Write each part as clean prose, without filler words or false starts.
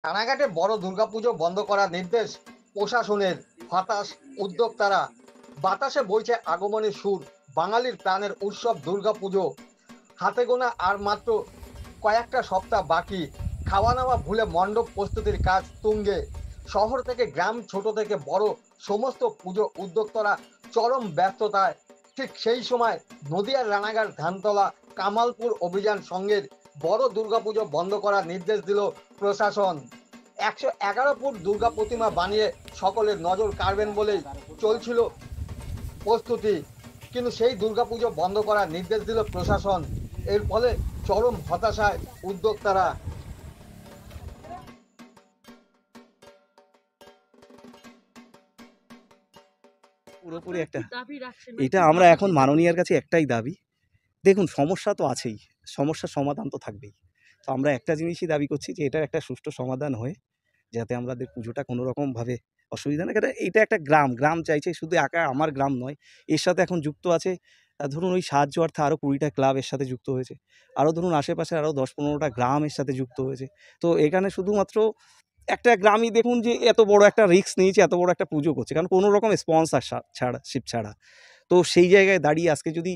রানাঘাটে বড় দুর্গাপুজো বন্ধ করার নির্দেশ প্রশাসনের। হতাশ উদ্যোক্তারা। বাতাসে বইছে আগমনের সুর। বাঙালির প্রাণের উৎসব দুর্গাপুজো হাতে গোনা আর মাত্র কয়েকটা সপ্তাহ বাকি। খাওয়া নাওয়া ভুলে মণ্ডপ প্রস্তুতির কাজ তুঙ্গে। শহর থেকে গ্রাম, ছোট থেকে বড়, সমস্ত পুজো উদ্যোক্তারা চরম ব্যস্ততায়। ঠিক সেই সময় নদিয়ার রানাঘাট, ধানতলা, কামালপুর অভিযান সঙ্গের বড় দুর্গাপুজো বন্ধ করার নির্দেশ দিল প্রশাসন। ১১১ ফুট দুর্গা প্রতিমা বানিয়ে সকলের নজর কাড়বেন বলেই চলছিল প্রস্তুতি। কিন্তু সেই দুর্গাপুজো বন্ধ করার নির্দেশ দিল প্রশাসন। এর ফলে চরম হতাশায় উদ্যোক্তারা। পুরোপুরি আপনারা একটা কি দাবি রাখছেন? এটা কি আমরা বলতে এখন চাইছেন? মাননীয়ার কাছে একটাই দাবি। দেখুন, সমস্যা তো আছেই, সমস্যার সমাধান তো থাকবেই। তো আমরা একটা জিনিসই দাবি করছি যে এটার একটা সুষ্ঠু সমাধান হয়ে যাতে আমাদের পুজোটা কোনো রকমভাবে অসুবিধা না, কারণ এটা একটা গ্রাম, গ্রাম চাইছে, শুধু একা আমার গ্রাম নয়, এর সাথে এখন যুক্ত আছে ধরুন ওই সাহায্য অর্থে আরও ২০টা ক্লাব এর সাথে যুক্ত হয়েছে। আরও ধরুন আশেপাশে আরও ১০-১৫টা গ্রাম এর সাথে যুক্ত হয়েছে। তো এখানে শুধুমাত্র একটা গ্রামই দেখুন যে এত বড় একটা রিস্ক নিয়েছে, এত বড় একটা পুজো করছে, কারণ কোনো রকম স্পন্সর শিপ ছাড়া। তো সেই জায়গায় দাঁড়িয়ে আজকে যদি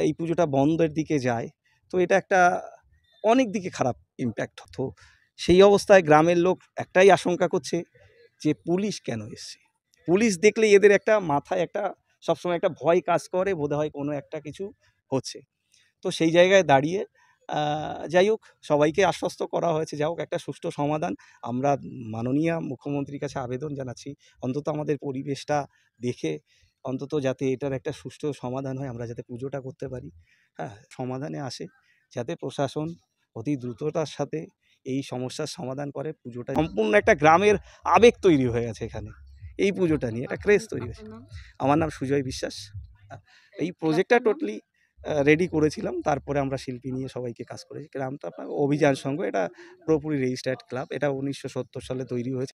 এই পুজোটা বন্ধের দিকে যায়, তো এটা একটা অনেক দিকে খারাপ ইমপ্যাক্ট। তো সেই অবস্থায় গ্রামের লোক একটাই আশঙ্কা করছে যে পুলিশ কেন এসছে? পুলিশ দেখলেই এদের একটা মাথায় একটা সবসময় একটা ভয় কাজ করে, বোধহয় কোনো একটা কিছু হচ্ছে। তো সেই জায়গায় দাঁড়িয়ে যাই হোক, সবাইকে আশ্বস্ত করা হয়েছে যা হোক একটা সুষ্ঠু সমাধান। আমরা মাননীয় মুখ্যমন্ত্রীর কাছে আবেদন জানাচ্ছি অন্তত আমাদের পরিবেশটা দেখে অন্তত যাতে এটার একটা সুষ্ঠু সমাধান হয়, আমরা যাতে পুজোটা করতে পারি, হ্যাঁ, সমাধানে আসে, যাতে প্রশাসন অতি দ্রুততার সাথে এই সমস্যার সমাধান করে। পুজোটা সম্পূর্ণ একটা গ্রামের আবেগ তৈরি হয়ে গেছে এখানে, এই পুজোটা নিয়ে একটা ক্রেজ তৈরি হয়েছে। আপনার নাম? আমার নাম সুজয় বিশ্বাস। এই প্রজেক্টটা ক্লাবটার নাম? টোটালি রেডি করেছিলাম, তারপরে আমরা শিল্পী নিয়ে সবাইকে কাজ করেছি। গ্রামটা আপনার অভিযান সংঘ, এটা পুরোপুরি রেজিস্টার্ড ক্লাব, এটা ১৯৭০ সালে তৈরি হয়েছে।